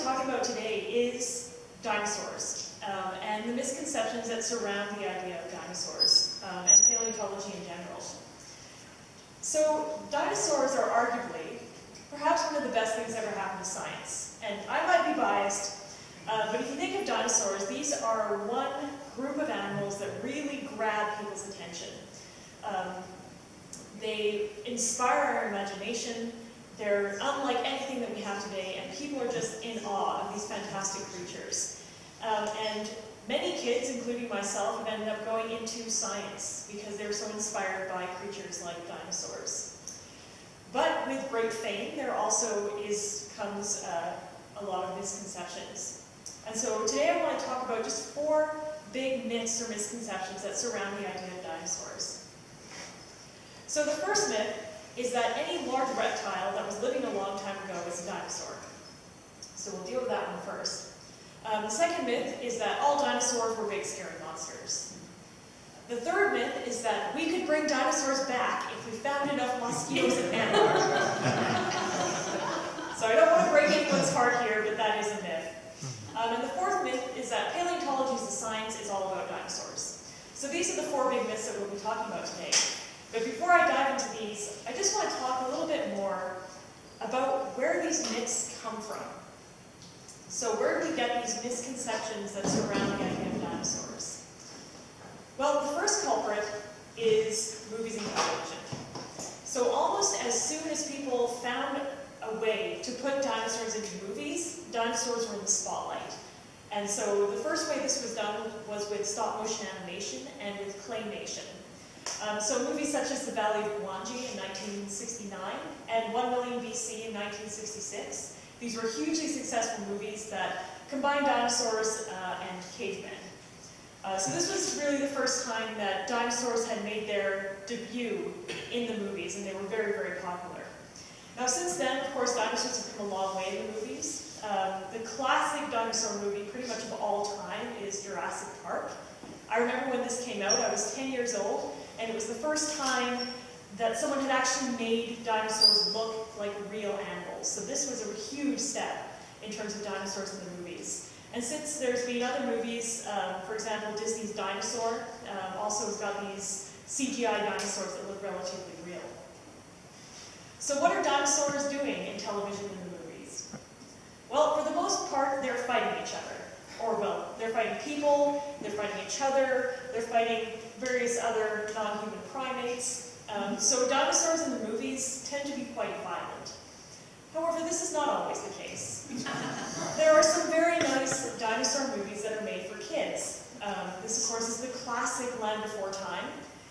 talk about today is dinosaurs and the misconceptions that surround the idea of dinosaurs and paleontology in general. So dinosaurs are arguably perhaps one of the best things ever happened to science. And I might be biased, but if you think of dinosaurs, these are one group of animals that really grab people's attention. They inspire our imagination. They're unlike anything that we have today, and people are just in awe of these fantastic creatures. And many kids, including myself, have ended up going into science because they're so inspired by creatures like dinosaurs. But with great fame, there also comes a lot of misconceptions. And so today I want to talk about just 4 big myths or misconceptions that surround the idea of dinosaurs. So the first myth is that any large reptile that was living a long time ago is a dinosaur. So we'll deal with that one first. The second myth is that all dinosaurs were big scary monsters. The third myth is that we could bring dinosaurs back if we found enough mosquitoes in Myanmar. So I don't want to break anyone's heart here, but that is a myth. And the fourth myth is that paleontology as a science is all about dinosaurs. So these are the 4 big myths that we'll be talking about today. But before I dive into these, I just want to talk a little bit more about where these myths come from. So where do we get these misconceptions that surround the idea of dinosaurs? Well, the first culprit is movies and television. So almost as soon as people found a way to put dinosaurs into movies, dinosaurs were in the spotlight. And so the first way this was done was with stop-motion animation and with claymation. So movies such as The Valley of Iguanodon in 1969 and 1 Million BC in 1966, these were hugely successful movies that combined dinosaurs and cavemen. So this was really the first time that dinosaurs had made their debut in the movies, and they were very, very popular. Now since then, of course, dinosaurs have come a long way in the movies. The classic dinosaur movie pretty much of all time is Jurassic Park. I remember when this came out, I was 10 years old, and it was the first time that someone had actually made dinosaurs look like real animals. So this was a huge step in terms of dinosaurs in the movies. And since there's been other movies, for example, Disney's Dinosaur also has got these CGI dinosaurs that look relatively real. So what are dinosaurs doing in television and the movies? Well, for the most part, they're fighting each other. Or, well, they're fighting people, they're fighting each other, they're fighting various other non-human primates. So dinosaurs in the movies tend to be quite violent. However, this is not always the case. There are some very nice dinosaur movies that are made for kids. This, of course, is the classic Land Before Time.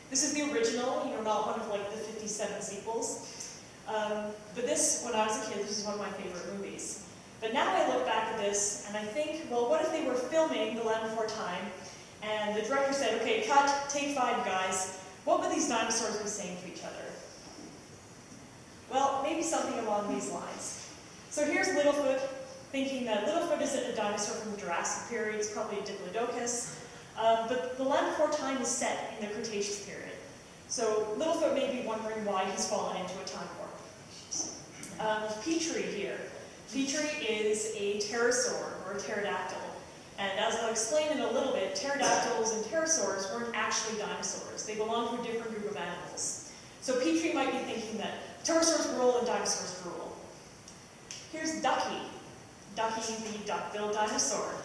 This is the original, not one of like the 57 sequels. But this, when I was a kid, this is one of my favorite movies. But now I look back at this and I think, well, what if they were filming The Land Before Time and the director said, okay, cut, take 5 guys. What would these dinosaurs be saying to each other? Well, maybe something along these lines. So here's Littlefoot, thinking that Littlefoot isn't a dinosaur from the Jurassic period, it's probably a Diplodocus. But The Land Before Time is set in the Cretaceous period. So Littlefoot may be wondering why he's fallen into a time warp. Petrie here. Petrie is a pterosaur, or a pterodactyl. And as I'll explain in a little bit, pterodactyls and pterosaurs weren't actually dinosaurs. They belong to a different group of animals. So Petrie might be thinking that pterosaurs rule and dinosaurs rule. Here's Ducky. Ducky, the duck-billed dinosaur.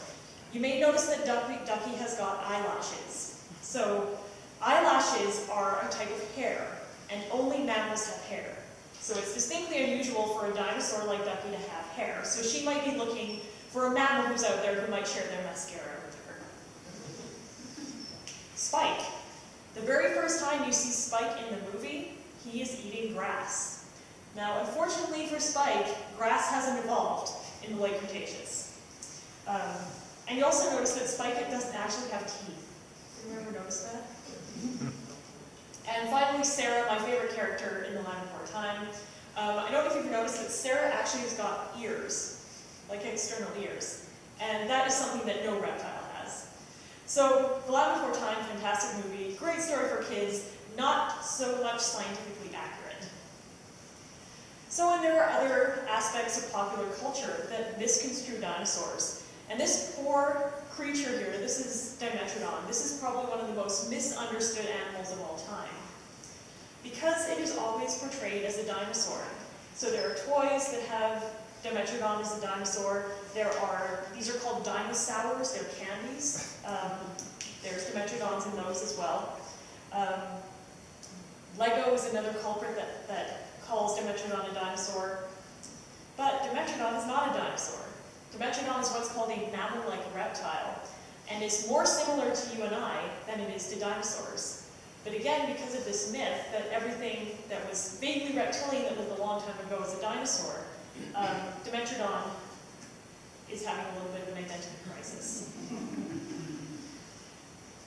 You may notice that Ducky has got eyelashes. So eyelashes are a type of hair, and only mammals have hair. So it's distinctly unusual for a dinosaur like Ducky to have hair. So she might be looking for a mammal who's out there who might share their mascara with her. Spike. The very first time you see Spike in the movie, he is eating grass. Now, unfortunately for Spike, grass hasn't evolved in the late Cretaceous. And you also notice that Spike doesn't actually have teeth. Did you ever notice that? And finally, Sarah, my favorite character in The Land Before Time. I don't know if you've noticed that Sarah actually has got ears, like external ears. And that is something that no reptile has. So, The Land Before Time, fantastic movie, great story for kids, not so much scientifically accurate. So, and there are other aspects of popular culture that misconstrue dinosaurs. And this poor creature here, this is Dimetrodon. This is probably one of the most misunderstood animals of all time, because it is always portrayed as a dinosaur. So there are toys that have Dimetrodon as a dinosaur. These are called dinosaurs, they're candies. There's Dimetrodons in those as well. Lego is another culprit that calls Dimetrodon a dinosaur. But Dimetrodon is not a dinosaur. Dimetrodon is what's called a mammal-like reptile, and it's more similar to you and I than it is to dinosaurs. But again, because of this myth that everything that was vaguely reptilian that lived a long time ago is a dinosaur, Dimetrodon is having a little bit of an identity crisis.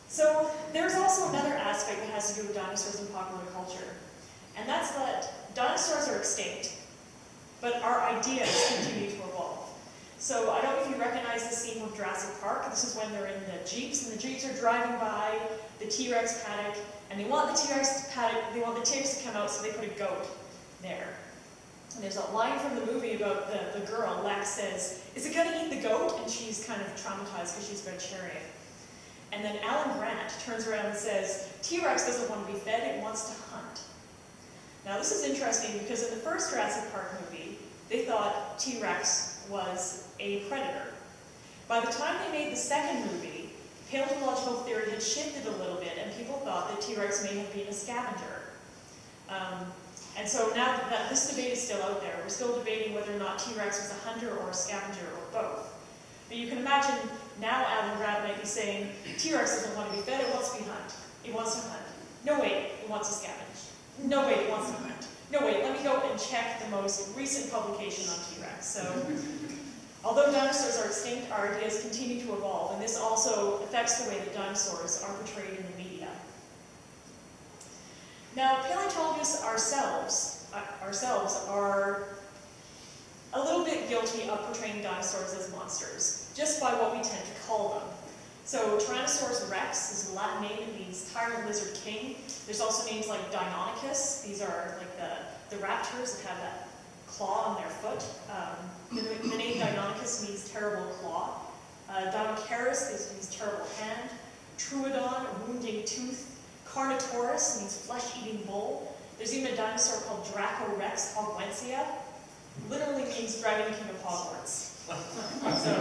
So there's also another aspect that has to do with dinosaurs in popular culture, and that's that dinosaurs are extinct, but our ideas continue to evolve. So I don't know if you recognize the scene from Jurassic Park. This is when they're in the Jeeps, and the Jeeps are driving by the T-Rex paddock, and they want the T-Rex to come out, so they put a goat there. And there's a line from the movie about the girl. Lex says, "Is it gonna eat the goat?" And she's kind of traumatized because she's vegetarian. And then Alan Grant turns around and says, "T-Rex doesn't want to be fed, it wants to hunt." Now this is interesting because in the first Jurassic Park movie, they thought T-Rex was a predator. By the time they made the second movie, paleontological theory had shifted a little bit, and people thought that T-Rex may have been a scavenger. And so now that this debate is still out there, we're still debating whether or not T-Rex was a hunter or a scavenger or both. But you can imagine now Alan Grant might be saying, T-Rex doesn't want to be fed, it wants to be hunt. It wants to hunt. No, wait, it wants to scavenge. No, wait, it wants to hunt. No, wait, let me go and check the most recent publication on T-Rex. So, although dinosaurs are extinct, our ideas continue to evolve, and this also affects the way that dinosaurs are portrayed in the media. Now, paleontologists ourselves are a little bit guilty of portraying dinosaurs as monsters, just by what we tend to call them. So, Tyrannosaurus rex is a Latin name, it means tyrant lizard king. There's also names like Deinonychus. These are like the raptors that have that claw on their foot. The name Deinonychus means terrible claw. Dinocaris means terrible hand. Troodon, a wounding tooth. Carnotaurus means flesh-eating bull. There's even a dinosaur called Dracorex hogwensia. Literally means Dragon King of Hogwarts. So,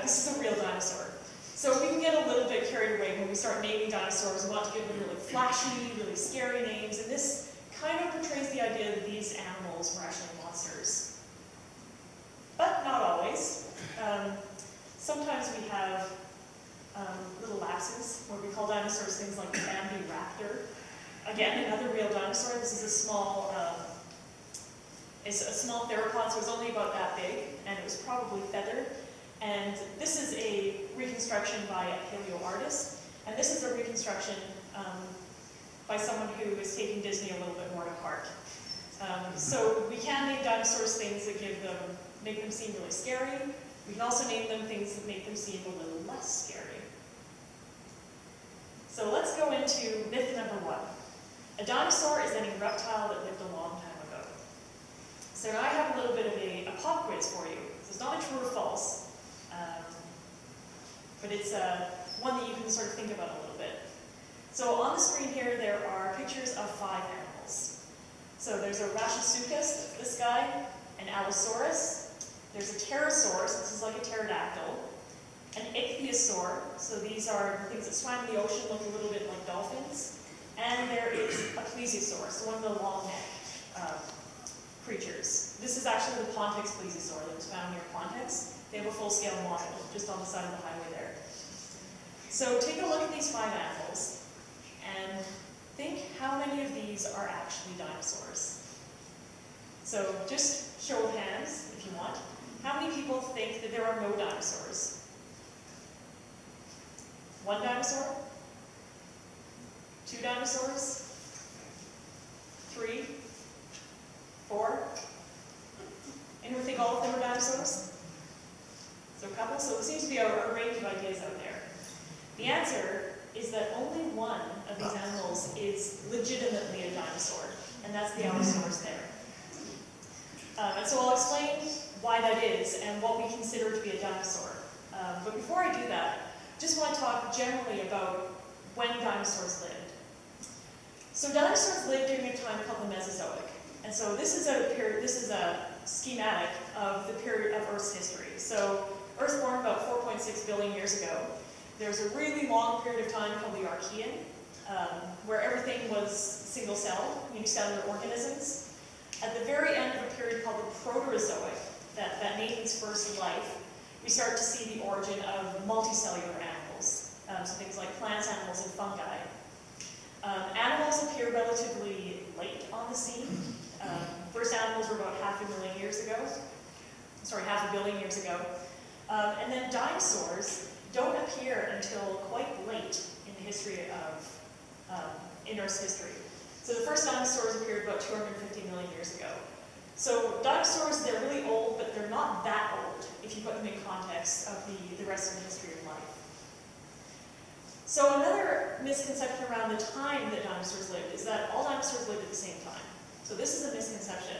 this is a real dinosaur. So we can get a little bit carried away when we start naming dinosaurs and want to give them really flashy, really scary names, and this kind of portrays the idea that these animals were actually monsters. But not always. Sometimes we have little lapses where we call dinosaurs things like Bambi raptor. Again, another real dinosaur. This is a small theropod, so it was only about that big, and it was probably feathered. And this is a reconstruction by a paleo artist, and this is a reconstruction by someone who is taking Disney a little bit more to heart. So we can name dinosaurs things that make them seem really scary. We can also name them things that make them seem a little less scary. So let's go into myth number 1. A dinosaur is any reptile that lived a long time ago. So now I have a little bit of a pop quiz for you. So it's not a true or false, but it's one that you can sort of think about a little bit. So on the screen here, there are pictures of 5 animals. So there's a Rashisuchus, this guy, an Allosaurus. There's a Pterosaurus, this is like a pterodactyl. An Ichthyosaur, so these are the things that swam in the ocean, look a little bit like dolphins. And there is a Plesiosaur, so one of the long neck creatures. This is actually the Pontex plesiosaur that was found near Pontex. They have a full-scale model just on the side of the highway there. So take a look at these 5 animals and think how many of these are actually dinosaurs. So just show of hands, if you want. How many people think that there are no dinosaurs? 1 dinosaur? 2 dinosaurs? 3? 4? Anyone think all of them are dinosaurs? So a couple? So there seems to be a range of ideas out there. The answer is that only 1 of these animals is legitimately a dinosaur, and that's the Allosaurus there. And so I'll explain why that is and what we consider to be a dinosaur. But before I do that, just want to talk generally about when dinosaurs lived. So dinosaurs lived during a time called the Mesozoic. And so this is a schematic of the period of Earth's history. So Earth formed about 4.6 billion years ago. There's a really long period of time called the Archean, where everything was single-celled, unicellular organisms. At the very end of a period called the Proterozoic, that means first life, we start to see the origin of multicellular animals, so things like plants, animals, and fungi. Animals appear relatively late on the scene. First animals were about half a billion years ago. And then dinosaurs don't appear until quite late in the history of, in Earth's history. So the first dinosaurs appeared about 250 million years ago. So dinosaurs, they're really old, but they're not that old if you put them in context of the rest of the history of life. So another misconception around the time that dinosaurs lived is that all dinosaurs lived at the same time. So this is a misconception.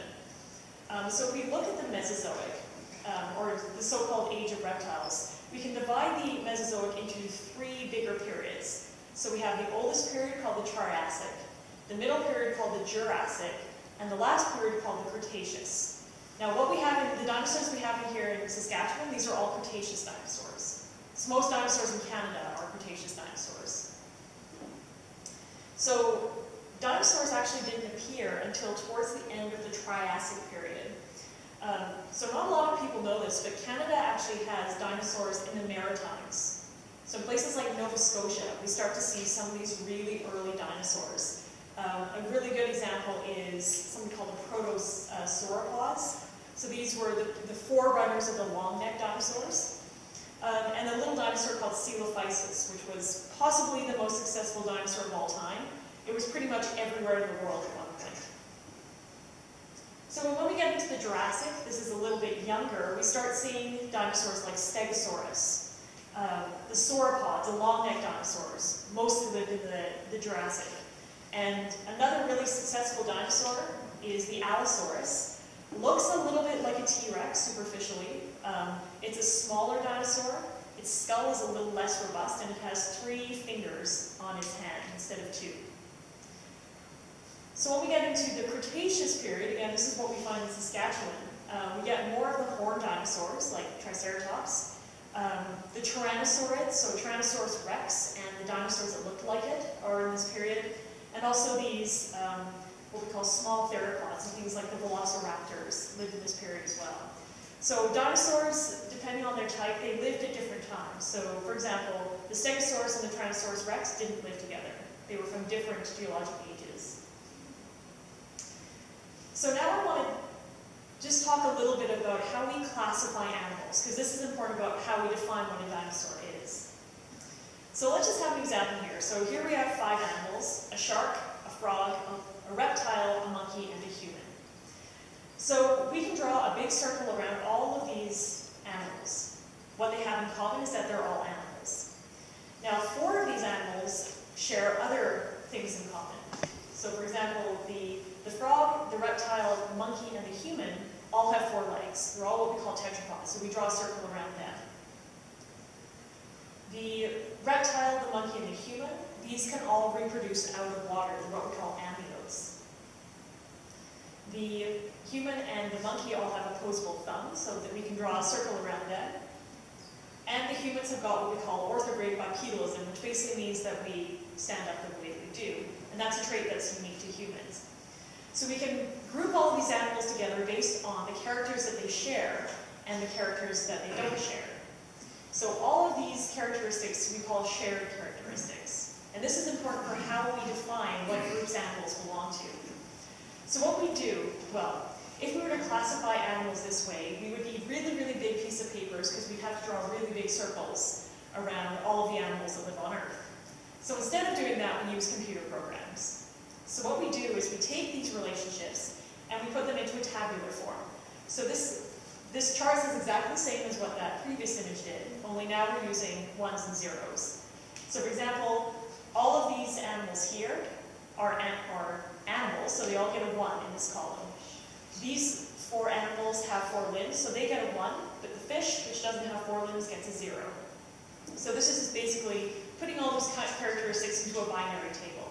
So if we look at the Mesozoic, or the so-called age of reptiles, we can divide the Mesozoic into three bigger periods. So we have the oldest period called the Triassic, the middle period called the Jurassic, and the last period called the Cretaceous. Now what we have in the dinosaurs we have in here in Saskatchewan, these are all Cretaceous dinosaurs. So most dinosaurs in Canada are Cretaceous dinosaurs. So dinosaurs actually didn't appear until towards the end of the Triassic period. So not a lot of people know this, but Canada actually has dinosaurs in the Maritimes. So in places like Nova Scotia, we start to see some of these really early dinosaurs. A really good example is something called the protosauropods. So these were the forerunners of the long-necked dinosaurs. And a little dinosaur called Coelophysis, which was possibly the most successful dinosaur of all time. It was pretty much everywhere in the world at one point. So when we get into the Jurassic, this is a little bit younger, we start seeing dinosaurs like Stegosaurus, the sauropods, the long-necked dinosaurs, mostly lived in the Jurassic. And another really successful dinosaur is the Allosaurus. Looks a little bit like a T.rex superficially. It's a smaller dinosaur. Its skull is a little less robust, and it has 3 fingers on its hand instead of 2. So when we get into the Cretaceous period, again, this is what we find in Saskatchewan. We get more of the horned dinosaurs, like Triceratops, the Tyrannosaurids, so Tyrannosaurus rex, and the dinosaurs that looked like it are in this period, and also these, what we call small theropods, and things like the velociraptors lived in this period as well. So dinosaurs, depending on their type, they lived at different times. So, for example, the Stegosaurus and the Tyrannosaurus rex didn't live together. They were from different geologic ages. So now I want to just talk a little bit about how we classify animals, because this is important about how we define what a dinosaur is. So let's just have an example here. So here we have 5 animals: a shark, a frog, a reptile, a monkey, and a human. So we can draw a big circle around all of these animals. What they have in common is that they're all animals. Now 4 of these animals share other things in common. So for example, the frog, the reptile, the monkey, and the human all have 4 legs. They're all what we call tetrapods, so we draw a circle around them. The reptile, the monkey, and the human, these can all reproduce out of water. They're what we call amniotes. The human and the monkey all have opposable thumbs, so that we can draw a circle around them. And the humans have got what we call orthograde bipedalism, which basically means that we stand up the way we do. And that's a trait that's unique to humans. So we can group all of these animals together based on the characters that they share and the characters that they don't share. So all of these characteristics we call shared characteristics. And this is important for how we define what groups animals belong to. So what we do, well, if we were to classify animals this way, we would need really, really big piece of papers because we'd have to draw really big circles around all of the animals that live on Earth. So instead of doing that, we use computer programs. So what we do is we take these relationships and we put them into a tabular form. So this chart is exactly the same as what that previous image did, only now we're using 1s and 0s. So for example, all of these animals here are animals, so they all get a 1 in this column. These 4 animals animals have 4 limbs, so they get a 1, but the fish, which doesn't have 4 limbs, gets a 0. So this is just basically putting all those characteristics into a binary table.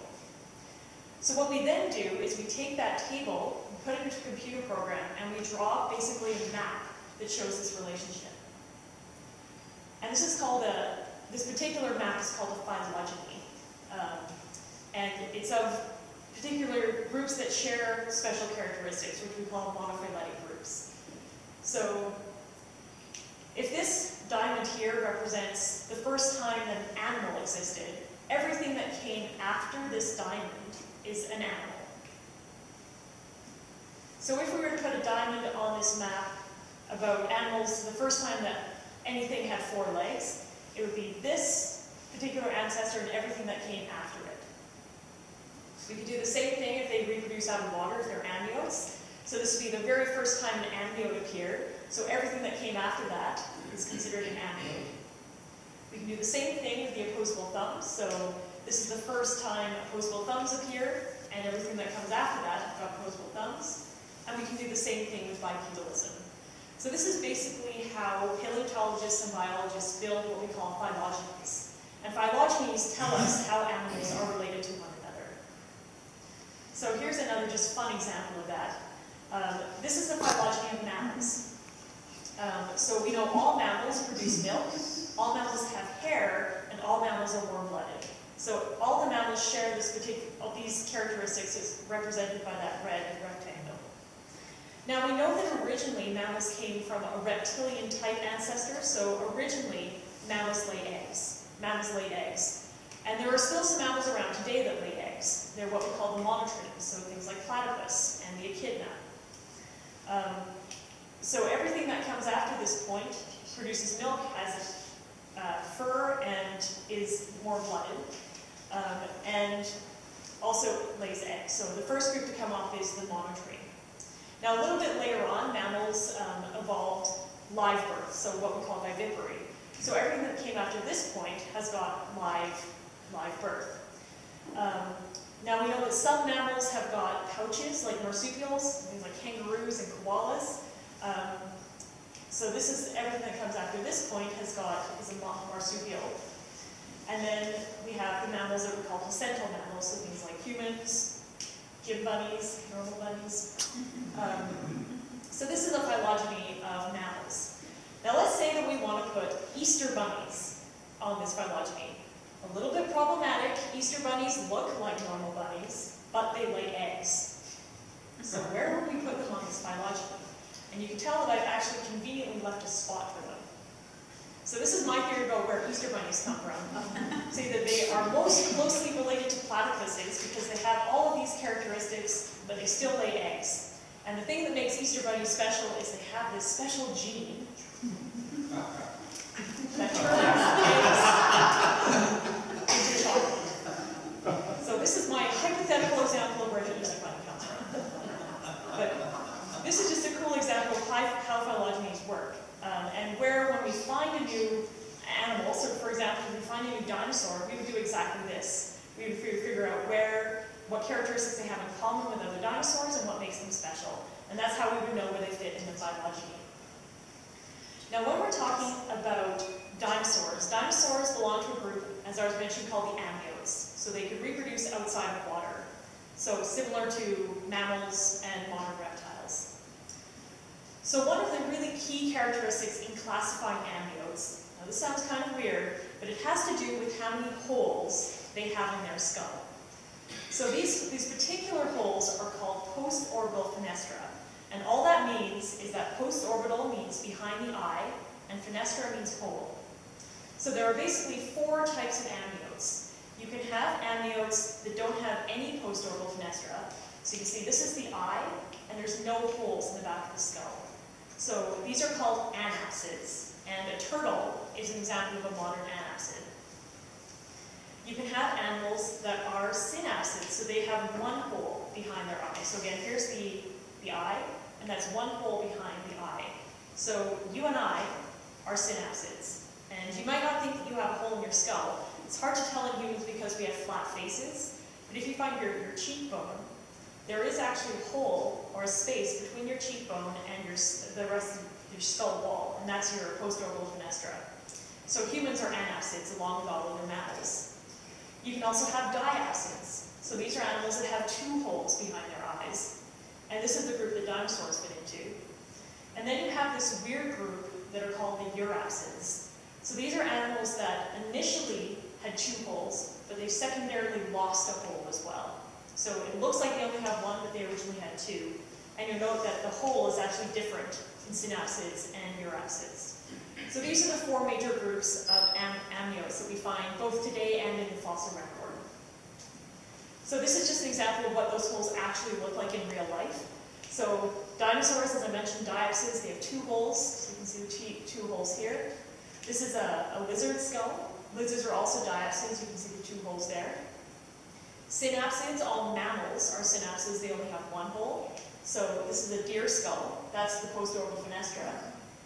So what we then do is we take that table, we put it into a computer program, and we draw basically a map that shows this relationship. And this is called this particular map is called a phylogeny. And it's of particular groups that share special characteristics, which we call monophyletic groups. So if this diamond here represents the first time that an animal existed, everything that came after this diamond is an animal. So if we were to put a diamond on this map about animals, the first time that anything had 4 legs, it would be this particular ancestor and everything that came after it. We could do the same thing if they reproduce out of water, if they're amniotes. So this would be the very first time an amniote appeared. So everything that came after that is considered an amniote. We can do the same thing with the opposable thumbs. So this is the first time opposable thumbs appeared, and everything that comes after that have got opposable thumbs. And we can do the same thing with bipedalism. So this is basically how paleontologists and biologists build what we call phylogenies. And phylogenies tell us how animals are related to one another. So here's another just fun example of that. This is the phylogeny of mammals. So we know all mammals produce milk, all mammals have hair, and all mammals are warm-blooded. So all the mammals share these characteristics is represented by that red rectangle. Now we know that originally mammals came from a reptilian type ancestor, so originally mammals laid eggs. Mammals laid eggs. And there are still some mammals around today that lay eggs. They're what we call the monotremes, so things like platypus and the echidna. So everything that comes after this point produces milk, has fur, and is warm-blooded, and also lays eggs. So the first group to come off is the monotreme. Now a little bit later on, mammals evolved live birth, so what we call viviparity. So everything that came after this point has got live birth. Now we know that some mammals have got pouches, like marsupials, things like kangaroos and koalas. So this is everything that comes after this point is a marsupial. And then we have the mammals that we call placental mammals, so things like humans, gym bunnies, normal bunnies. So this is a phylogeny of mammals. Now let's say that we want to put Easter bunnies on this phylogeny. A little bit problematic. Easter bunnies look like normal bunnies, but they lay eggs. So where would we put them on this phylogeny? And you can tell that I've actually conveniently left a spot for them. So this is my theory about where Easter bunnies come from. Say that they are most closely related to platypuses because they have all of these characteristics, but they still lay eggs. And the thing that makes Easter bunnies special is they have this special gene that turns eggs into chocolate. So this is my hypothetical example of where the Easter bunny comes from. But this is just a cool example of how phylogenies work. And where when we find a new animal, so for example, if we find a new dinosaur, we would do exactly this. We would figure out what characteristics they have in common with other dinosaurs and what makes them special. And that's how we would know where they fit in the phylogeny. Now when we're talking about dinosaurs belong to a group, as I was mentioning, called the amniotes. So they could reproduce outside of water. So similar to mammals and modern reptiles. So one of the really key characteristics in classifying amniotes, now this sounds kind of weird, but it has to do with how many holes they have in their skull. So these particular holes are called postorbital fenestra. And all that means is that postorbital means behind the eye, and fenestra means hole. So there are basically 4 types of amniotes. You can have amniotes that don't have any postorbital fenestra. So you can see this is the eye, and there's no holes in the back of the skull. So these are called anapsids, and a turtle is an example of a modern anapsid. You can have animals that are synapsids, so they have 1 hole behind their eye. So again, here's the eye, and that's 1 hole behind the eye. So you and I are synapsids, and you might not think that you have a hole in your skull. It's hard to tell in humans because we have flat faces, but if you find your cheekbone, there is actually a hole or a space between your cheekbone and the rest of your skull wall, and that's your postorbital fenestra. So humans are anapsids along with all other mammals. You can also have diapsids. So these are animals that have two holes behind their eyes, and this is the group that dinosaurs fit into. And then you have this weird group that are called the urapsids. So these are animals that initially had two holes, but they've secondarily lost a hole as well. So it looks like they only have one, but they originally had two. And you'll note that the hole is actually different in synapsids and urapsids. So these are the four major groups of amniotes that we find both today and in the fossil record. So this is just an example of what those holes actually look like in real life. So dinosaurs, as I mentioned, diapsids, they have two holes. So you can see the two holes here. This is a lizard skull. Lizards are also diapsids. You can see the two holes there. Synapsids, all mammals are synapsids. They only have one hole. So this is a deer skull. That's the postorbital fenestra.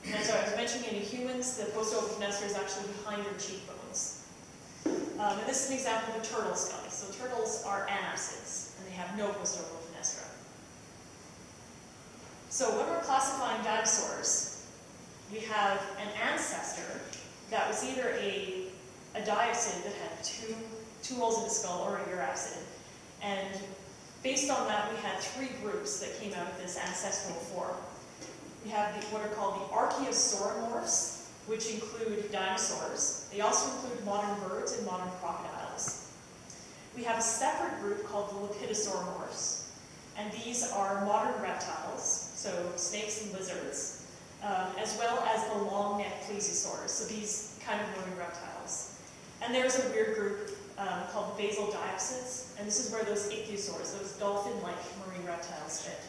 And so I was mentioning in humans, the postorbital fenestra is actually behind your cheekbones. And this is an example of a turtle skull. So turtles are anapsids, and they have no postorbital fenestra. So when we're classifying dinosaurs, we have an ancestor that was either a diapsid that had two holes in the skull or a urapsid. And based on that, we had three groups that came out of this ancestral form. We have what are called the archaeosauromorphs, which include dinosaurs. They also include modern birds and modern crocodiles. We have a separate group called the lepidosauromorphs, and these are modern reptiles, so snakes and lizards, as well as the long-necked plesiosaurs, so these kind of marine reptiles. And there's a weird group called basal diapsids, and this is where those ichthyosaurs, those dolphin-like marine reptiles fit.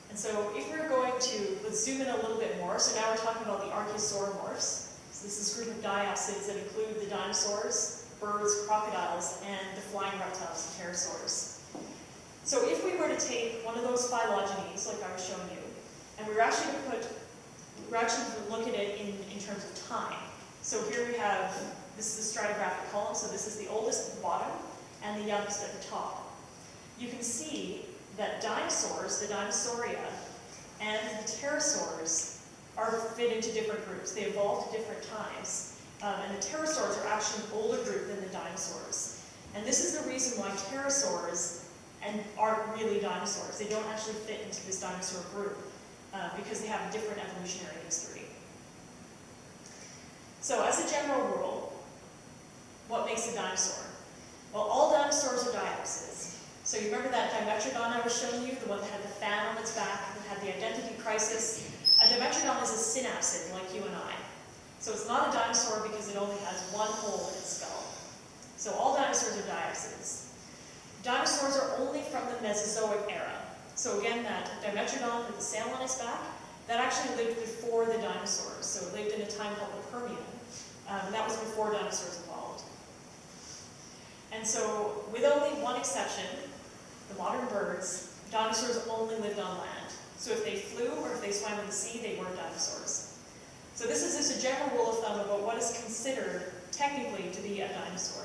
And so if we're going to, let's zoom in a little bit more. So now we're talking about the archaeosauromorphs. So this is a group of diapsids that include the dinosaurs, birds, crocodiles, and the flying reptiles, the pterosaurs. So if we were to take one of those phylogenies, like I was showing you, and we were actually going to look at it in terms of time. So here we have, this is the stratigraphic column, so this is the oldest at the bottom and the youngest at the top. You can see that dinosaurs, the Dinosauria, and the pterosaurs fit into different groups. They evolved at different times. And the pterosaurs are actually an older group than the dinosaurs. And this is the reason why pterosaurs aren't really dinosaurs. They don't actually fit into this dinosaur group because they have a different evolutionary history. So as a general rule, what makes a dinosaur? Well, all dinosaurs are diapsids. So you remember that Dimetrodon I was showing you, the one that had the fan on its back, that had the identity crisis? A Dimetrodon is a synapsid, like you and I. So it's not a dinosaur because it only has one hole in its skull. So all dinosaurs are diapsids. Dinosaurs are only from the Mesozoic era. So again, that Dimetrodon with the sail on its back, that actually lived before the dinosaurs. So it lived in a time called the Permian. And that was before dinosaurs evolved. And so, with only one exception, the modern birds, dinosaurs only lived on land. So if they flew or if they swam in the sea, they weren't dinosaurs. So this is just a general rule of thumb about what is considered technically to be a dinosaur.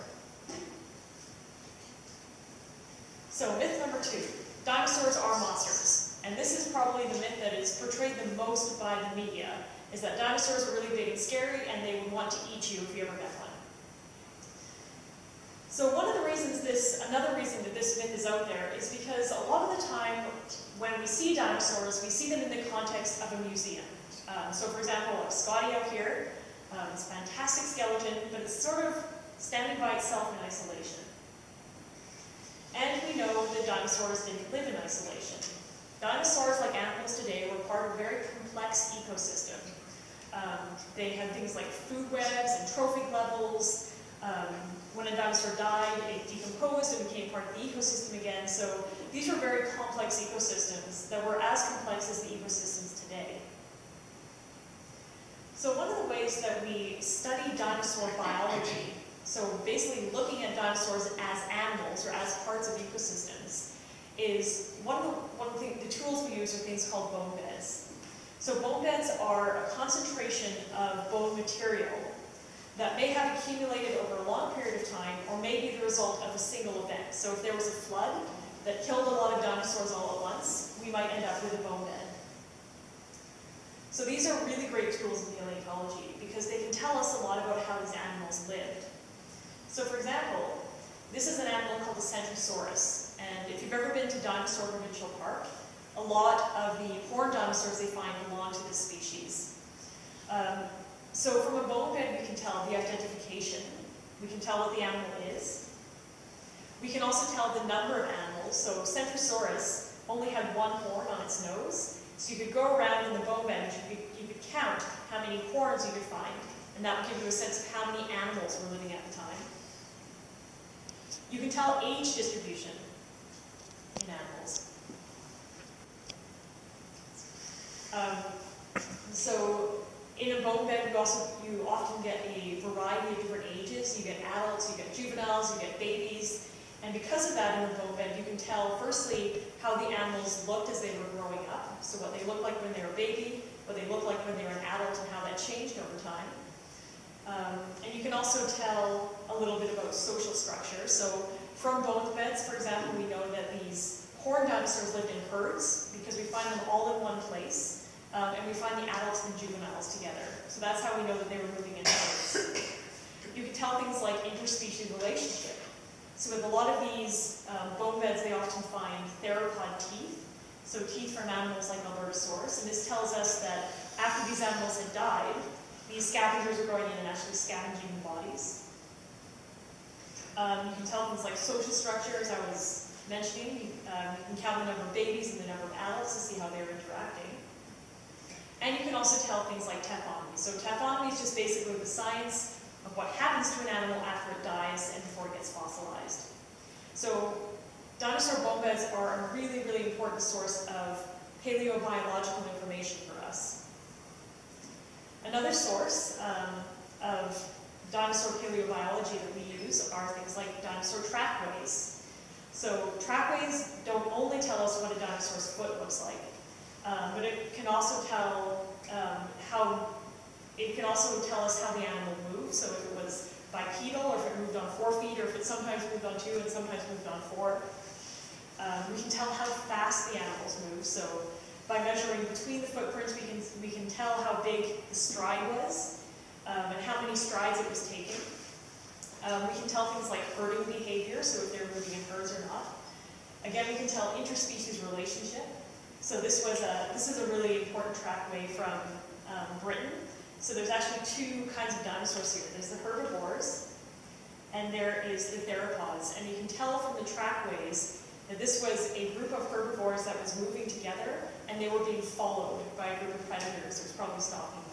So myth number 2, dinosaurs are monsters. And this is probably the myth that is portrayed the most by the media, is that dinosaurs are really big and scary and they would want to eat you if you ever met one. So another reason that this myth is out there is because a lot of the time when we see dinosaurs, we see them in the context of a museum. So for example, Scotty out here, it's a fantastic skeleton, but it's sort of standing by itself in isolation. And we know that dinosaurs didn't live in isolation. Dinosaurs, like animals today, were part of a very complex ecosystem. They had things like food webs and trophic levels. When a dinosaur died, it decomposed and became part of the ecosystem again. So these were very complex ecosystems that were as complex as the ecosystems today. So one of the ways that we study dinosaur biology, so basically looking at dinosaurs as animals or as parts of ecosystems, is one of the tools we use are things called bone beds. So bone beds are a concentration of bone material that may have accumulated over a long period of time or may be the result of a single event. So if there was a flood that killed a lot of dinosaurs all at once, we might end up with a bone bed. So these are really great tools in paleontology because they can tell us a lot about how these animals lived. So for example, this is an animal called the Stegosaurus, and if you've ever been to Dinosaur Provincial Park, a lot of the horned dinosaurs they find belong to this species. So from a bone bed we can tell the identification, we can tell what the animal is. We can also tell the number of animals. So Stegosaurus only had one horn on its nose, so you could go around in the bone bed and you could count how many horns you could find, and that would give you a sense of how many animals were living at the time. You can tell age distribution in animals. So in a bone bed, you often get a variety of different ages. You get adults, you get juveniles, you get babies. And because of that in the bone bed, you can tell, firstly, how the animals looked as they were growing up. So what they looked like when they were a baby, what they looked like when they were an adult, and how that changed over time. And you can also tell a little bit about social structure. So from bone beds, for example, we know that these horned dinosaurs lived in herds because we find them all in one place. And we find the adults and juveniles together. So that's how we know that they were moving in herds. You can tell things like interspecies relationship. So with a lot of these bone beds, they often find theropod teeth. So teeth from animals like Albertosaurus. And this tells us that after these animals had died, these scavengers are going in and actually scavenging the bodies. You can tell things like social structure, as I was mentioning. You can count the number of babies and the number of adults to see how they're interacting. And you can also tell things like tapon. So tapon is just basically the science of what happens to an animal after it dies and before it gets fossilized. So dinosaur bone beds are a really, really important source of paleobiological information for us. Another source of dinosaur paleobiology that we use are things like dinosaur trackways. So trackways don't only tell us what a dinosaur's foot looks like, but it can also tell us how the animal moved. So if it was bipedal, or if it moved on 4 feet, or if it sometimes moved on 2 and sometimes moved on 4. We can tell how fast the animals move. So by measuring between the footprints, we can tell how big the stride was and how many strides it was taking. We can tell things like herding behavior, so if they're moving in herds or not. Again, we can tell interspecies relationship. So this is a really important trackway from Britain. So there's actually 2 kinds of dinosaurs here. There's the herbivores, and there is the theropods. And you can tell from the trackways that this was a group of herbivores that was moving together, and they were being followed by a group of predators that was probably stalking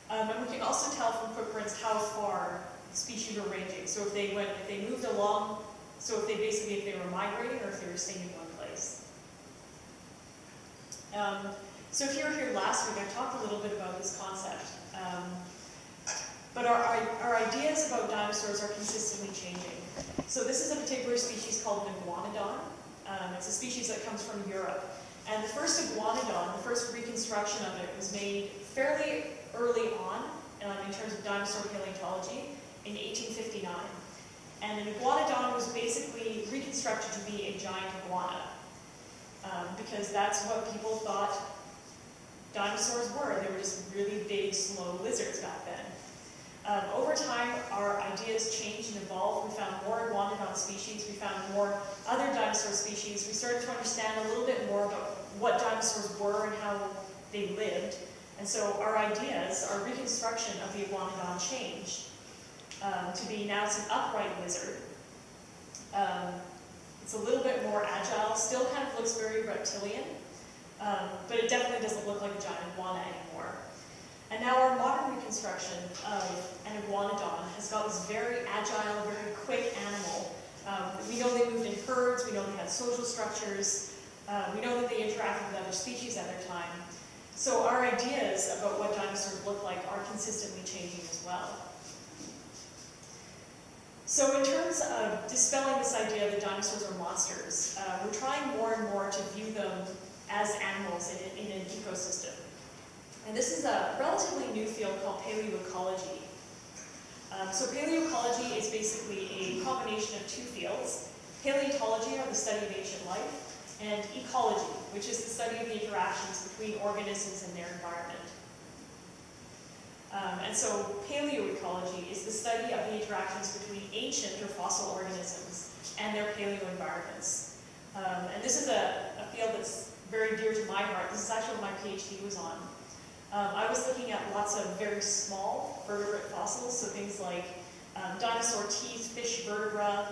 them. And we can also tell from footprints how far species were ranging. So if they moved along, so if they were migrating or if they were staying in one place. So if you were here last week, I talked a little bit about this concept. But our ideas about dinosaurs are consistently changing. So this is a particular species called an Iguanodon. It's a species that comes from Europe. And the first Iguanodon, the first reconstruction of it, was made fairly early on in terms of dinosaur paleontology in 1859. And an Iguanodon was basically reconstructed to be a giant iguana. Because that's what people thought dinosaurs were. They were just really big, slow lizards back then. Over time, our ideas changed and evolved. We found more Iguanodon species. We found more other dinosaur species. We started to understand a little bit more about what dinosaurs were and how they lived. And so our ideas, our reconstruction of the Iguanodon changed to be now it's an upright lizard. It's a little bit more agile, still kind of looks very reptilian, but it definitely doesn't look like a giant iguana anymore. And now our modern reconstruction of an Iguanodon has got this very agile, very quick animal. We know they moved in herds, we know they had social structures, we know that they interacted with other species at their time. So our ideas about what dinosaurs look like are consistently changing as well. So in terms of dispelling this idea that dinosaurs are monsters, we're trying more and more to view them as animals in an ecosystem. And this is a relatively new field called Paleo Ecology. So paleoecology is basically a combination of two fields. Paleontology, or the study of ancient life, and ecology, which is the study of the interactions between organisms and their environment. And so paleoecology is the study of the interactions between ancient or fossil organisms and their paleo environments. And this is a field that's very dear to my heart. This is actually what my PhD was on. I was looking at lots of very small vertebrate fossils, so things like dinosaur teeth, fish vertebra,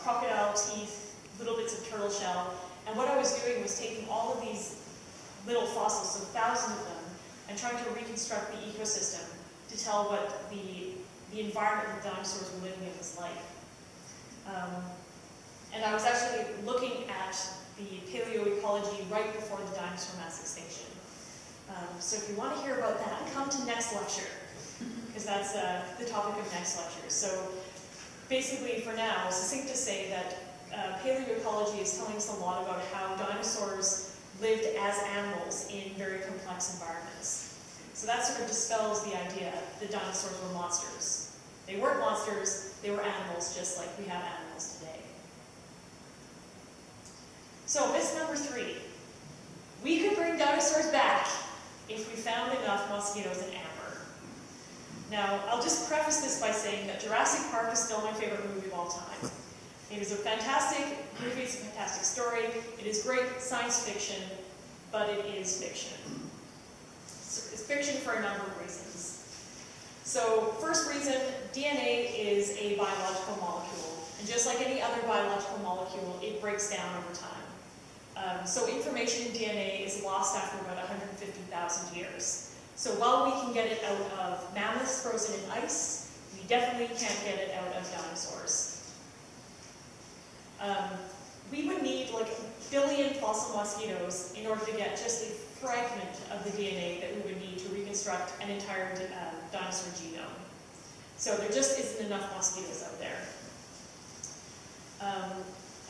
crocodile teeth, little bits of turtle shell. And what I was doing was taking all of these little fossils, so thousands of them, and trying to reconstruct the ecosystem to tell what the environment that dinosaurs were living in was like. And I was actually looking at the paleoecology right before the dinosaur mass extinction. So if you want to hear about that, come to next lecture, because that's the topic of next lecture. So basically, for now, succinct to say that paleoecology is telling us a lot about how dinosaurs lived as animals in very complex environments. So that sort of dispels the idea that dinosaurs were monsters. They weren't monsters, they were animals just like we have animals today. So myth number 3. We could bring dinosaurs back if we found enough mosquitoes in amber. Now, I'll just preface this by saying that Jurassic Park is still my favorite movie of all time. It is a fantastic movie, it's a fantastic story, it is great science fiction, but it is fiction. So it's fiction for a number of reasons. So, first reason, DNA is a biological molecule, and just like any other biological molecule, it breaks down over time. So information in DNA is lost after about 150,000 years. So while we can get it out of mammoths frozen in ice, we definitely can't get it out of dinosaurs. We would need like a billion fossil mosquitoes in order to get just a fragment of the DNA that we would need to reconstruct an entire dinosaur genome. So there just isn't enough mosquitoes out there.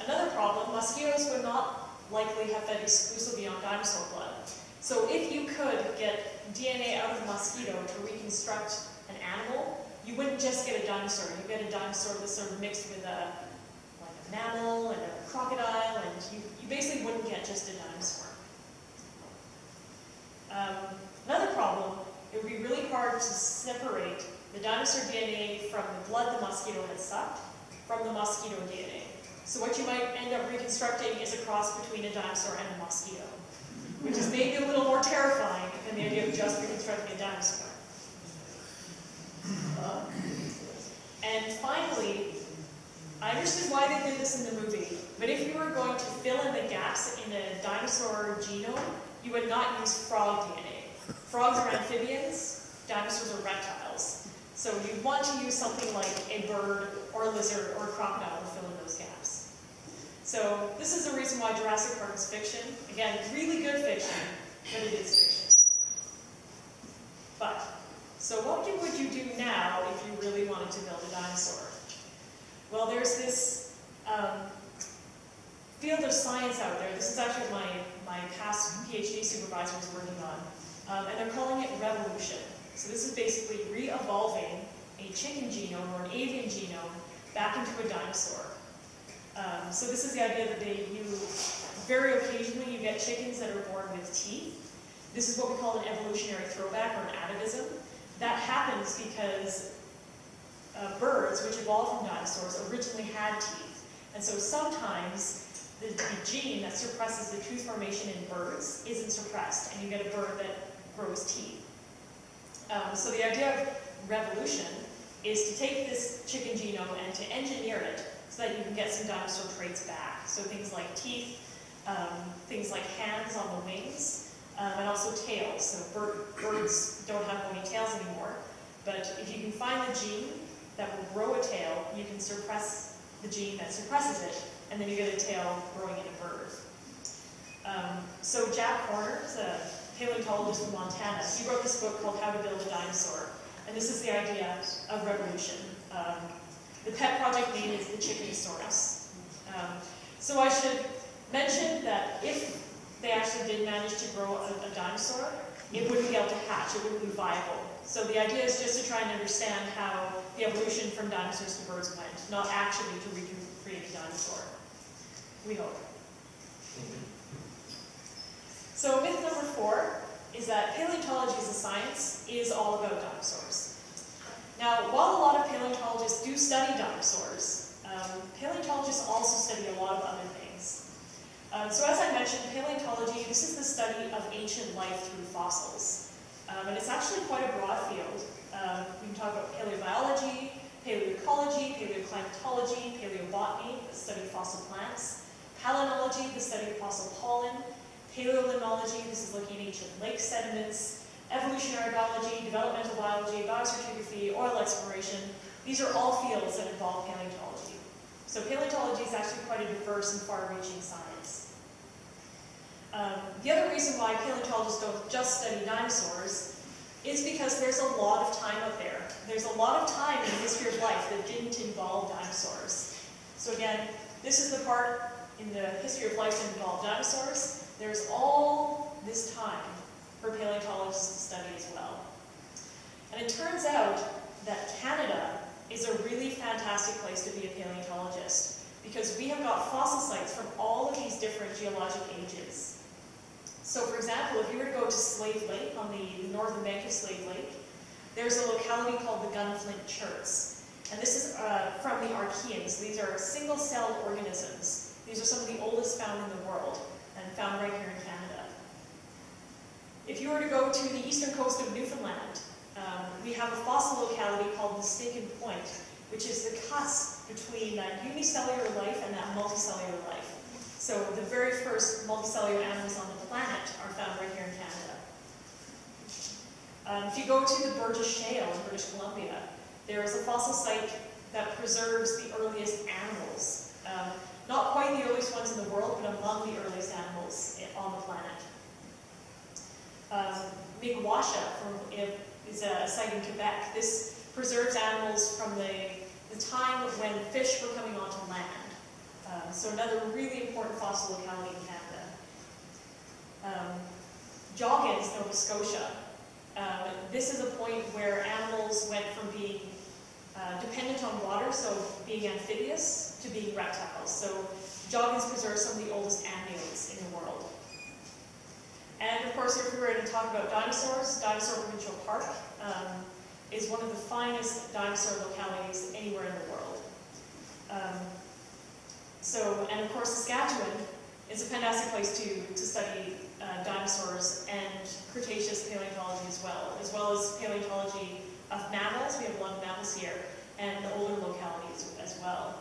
Another problem, mosquitoes would not likely have fed exclusively on dinosaur blood. So if you could get DNA out of a mosquito to reconstruct an animal, you wouldn't just get a dinosaur. You'd get a dinosaur that's sort of mixed with a mammal and a crocodile, and you basically wouldn't get just a dinosaur. Another problem, it would be really hard to separate the dinosaur DNA from the blood the mosquito had sucked from the mosquito DNA. So what you might end up reconstructing is a cross between a dinosaur and a mosquito, which is maybe a little more terrifying than the idea of just reconstructing a dinosaur. And finally, I understood why they did this in the movie, but if you were going to fill in the gaps in a dinosaur genome, you would not use frog DNA. Frogs are amphibians, dinosaurs are reptiles. So you'd want to use something like a bird or a lizard or a crocodile to fill in those gaps. So this is the reason why Jurassic Park is fiction. Again, really good fiction, but it is fiction. But, so what would you do now if you really wanted to build a dinosaur? Well, there's this field of science out there. This is actually what my past PhD supervisor was working on. And they're calling it revolution. So this is basically re-evolving a chicken genome or an avian genome back into a dinosaur. So this is the idea that very occasionally you get chickens that are born with teeth. This is what we call an evolutionary throwback or an atavism. That happens because birds, which evolved from dinosaurs, originally had teeth. And so sometimes the gene that suppresses the tooth formation in birds isn't suppressed, and you get a bird that grows teeth. So the idea of revolution is to take this chicken genome and to engineer it so that you can get some dinosaur traits back. So things like teeth, things like hands on the wings, and also tails. So birds don't have bony tails anymore, but if you can find the gene that will grow a tail, you can suppress the gene that suppresses it, and then you get a tail growing in a bird. So Jack Horner, a paleontologist from Montana, he wrote this book called How to Build a Dinosaur, and this is the idea of revolution. The pet project name is the Chickenosaurus. So I should mention that if they actually did manage to grow a dinosaur, it wouldn't be able to hatch, it wouldn't be viable. So the idea is just to try and understand how the evolution from dinosaurs to birds went, not actually to recreate a dinosaur. We hope. So myth number 4 is that paleontology as a science is all about dinosaurs. Now, while a lot of paleontologists do study dinosaurs, paleontologists also study a lot of other things. So as I mentioned, paleontology, this is the study of ancient life through fossils. And it's actually quite a broad field. We can talk about paleobiology, paleoecology, paleoclimatology, paleobotany, the study of fossil plants, palynology, the study of fossil pollen, paleolimnology, this is looking at ancient lake sediments, evolutionary biology, developmental biology, biostratigraphy, oil exploration. These are all fields that involve paleontology. So paleontology is actually quite a diverse and far-reaching science. The other reason why paleontologists don't just study dinosaurs is because there's a lot of time out there. There's a lot of time in the history of life that didn't involve dinosaurs. So again, this is the part in the history of life that involved dinosaurs. There's all this time for paleontologists to study as well. And it turns out that Canada is a really fantastic place to be a paleontologist because we have got fossil sites from all of these different geologic ages. So for example, if you were to go to Slave Lake, on the northern bank of Slave Lake, there's a locality called the Gunflint Cherts. And this is from the Archeans. These are single-celled organisms. These are some of the oldest found in the world and found right here in Canada. If you were to go to the eastern coast of Newfoundland, we have a fossil locality called Mistaken Point, which is the cusp between that unicellular life and that multicellular life. So the very first multicellular animals on the planet are found right here in Canada. If you go to the Burgess Shale in British Columbia, there is a fossil site that preserves the earliest animals. Not quite the earliest ones in the world, but among the earliest animals on the planet. Miguasha is a site in Quebec. This preserves animals from the time when fish were coming onto land. So another really important fossil locality in Canada. Joggins, Nova Scotia. This is a point where animals went from being dependent on water, so being amphibious, to being reptiles. So Joggins preserves some of the oldest amniotes in the world. And of course, if we were to talk about dinosaurs, Dinosaur Provincial Park is one of the finest dinosaur localities anywhere in the world. And of course, Saskatchewan is a fantastic place to study dinosaurs and Cretaceous paleontology as well as paleontology of mammals. We have a lot of mammals here, and the older localities as well.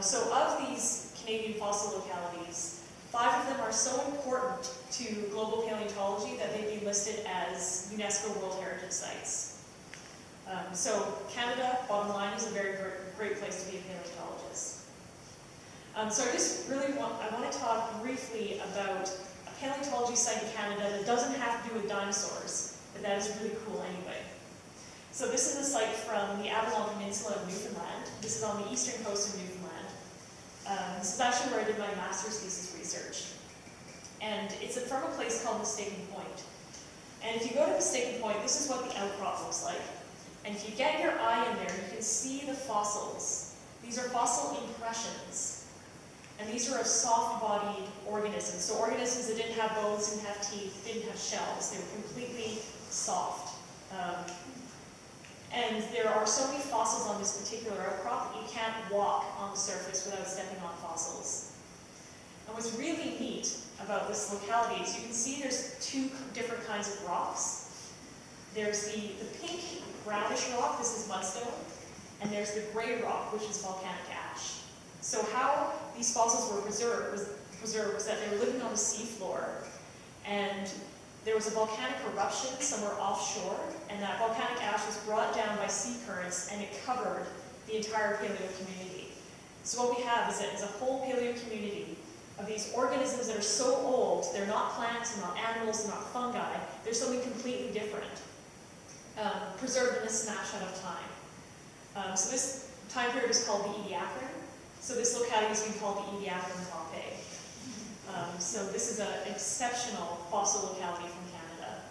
So of these Canadian fossil localities, 5 of them are so important to global paleontology that they've been listed as UNESCO World Heritage Sites. So Canada, bottom line, is a very great place to be a paleontologist. So I just really want to talk briefly about a paleontology site in Canada that doesn't have to do with dinosaurs, but that is really cool anyway. So this is a site from the Avalon Peninsula of Newfoundland. This is on the eastern coast of Newfoundland. This is actually where I did my master's thesis research. And it's from a place called Mistaken Point. And if you go to Mistaken Point, this is what the outcrop looks like. And if you get your eye in there, you can see the fossils. These are fossil impressions. And these are of soft-bodied organisms. So organisms that didn't have bones, didn't have teeth, didn't have shells. They were completely soft. And there are so many fossils on this particular outcrop that you can't walk on the surface without stepping on fossils. And what's really neat about this locality is you can see there's 2 different kinds of rocks. There's the pink brownish rock, this is mudstone, and there's the gray rock, which is volcanic ash. So how these fossils were preserved was that they were living on the seafloor, and there was a volcanic eruption somewhere offshore, and that volcanic ash was brought down by sea currents, and it covered the entire paleo community. So what we have is a whole paleo community of these organisms that are so old, they're not plants, they're not animals, they're not fungi, they're something completely different, preserved in a snapshot of time. So this time period is called the Ediacaran. So this locality has been called the Ediacaran Pompeii. So this is an exceptional fossil locality from Canada.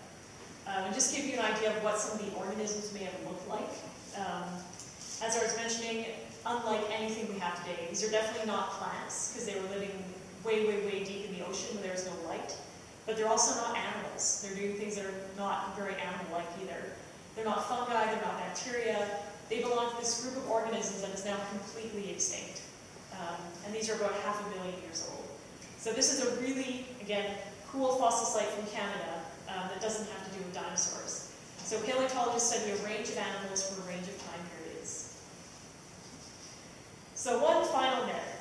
And just to give you an idea of what some of the organisms may have looked like. As I was mentioning, unlike anything we have today, these are definitely not plants, because they were living way, way, way deep in the ocean where there's no light. But they're also not animals. They're doing things that are not very animal-like either. They're not fungi, they're not bacteria. They belong to this group of organisms that is now completely extinct. And these are about 500 million years old. So this is a really, again, cool fossil site from Canada that doesn't have to do with dinosaurs. So paleontologists study a range of animals from a range of time periods. So one final myth.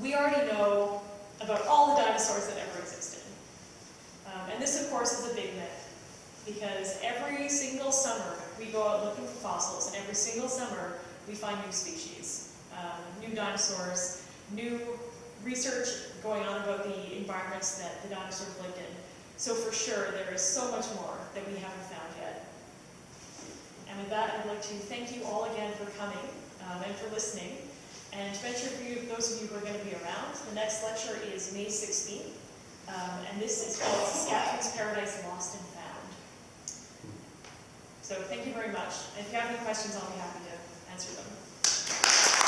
We already know about all the dinosaurs that ever existed. And this, of course, is a big myth, because every single summer we go out looking for fossils, and every single summer we find new species, new dinosaurs, new research going on about the environments that the dinosaurs lived in. So for sure, there is so much more that we haven't found yet. And with that, I'd like to thank you all again for coming and for listening. And to mention for you, those of you who are going to be around, the next lecture is May 16th. And this is called Saskatchewan's Paradise Lost and Found. So thank you very much. And if you have any questions, I'll be happy to answer them.